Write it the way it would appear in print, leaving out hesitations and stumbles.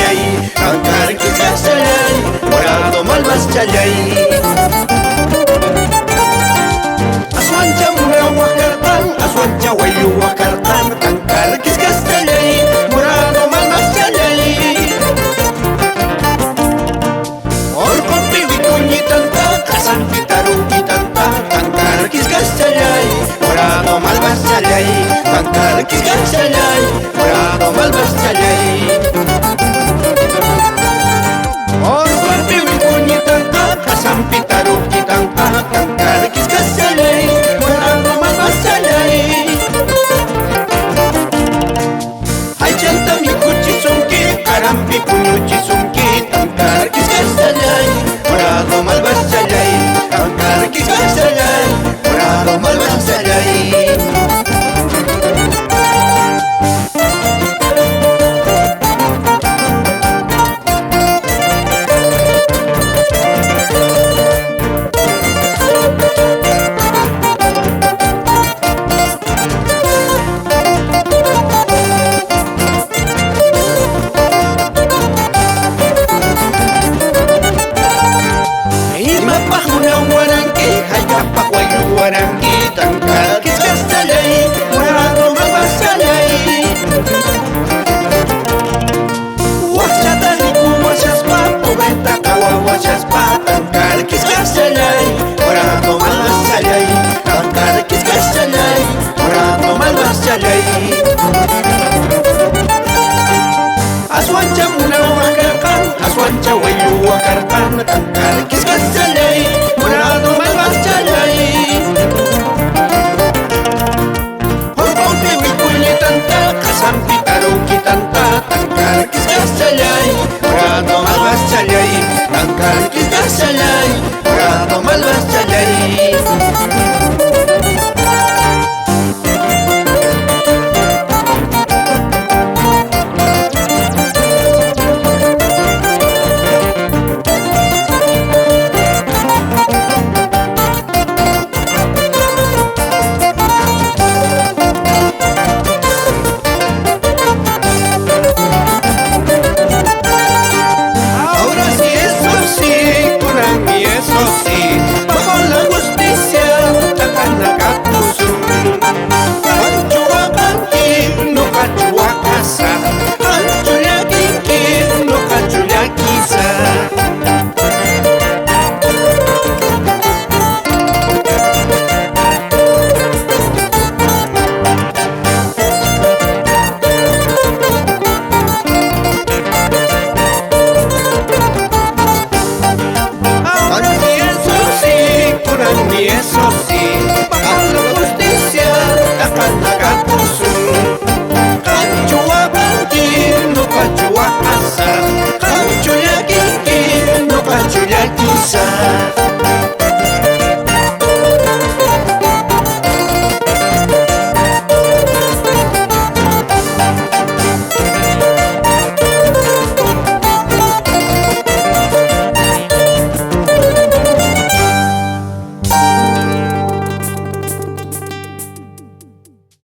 challay, ankar kiskasalay, morado malvas challay. Aswancha muna wakartan, aswancha wayu wakartan, ankar kiskasalay, morado malvas challay. Orkon piwikuñi tanta, kasan pitaruki tanta, ankar kiskasalay, morado malvas challay, ankar kiskasalay, morado malvas challay. Orkon piwikuñi tanta, kasan pitaruki tanta, ankar kiskasalay, morado malvas challay. Ay chanta mi kuchisunki, karampi puñuchisunki, ankar kiskasalay, morado malvas challay, ankar kiskasalay, morado malvas challay. Warangi tangkal kiskasalay, morado malvas challay. Wachata liku wachaspa, pobeta kawa wachaspa, tangkal kiskasalay, morado malvas challay, tangkal kiskasalay, morado malvas challay. Aswancha muna waka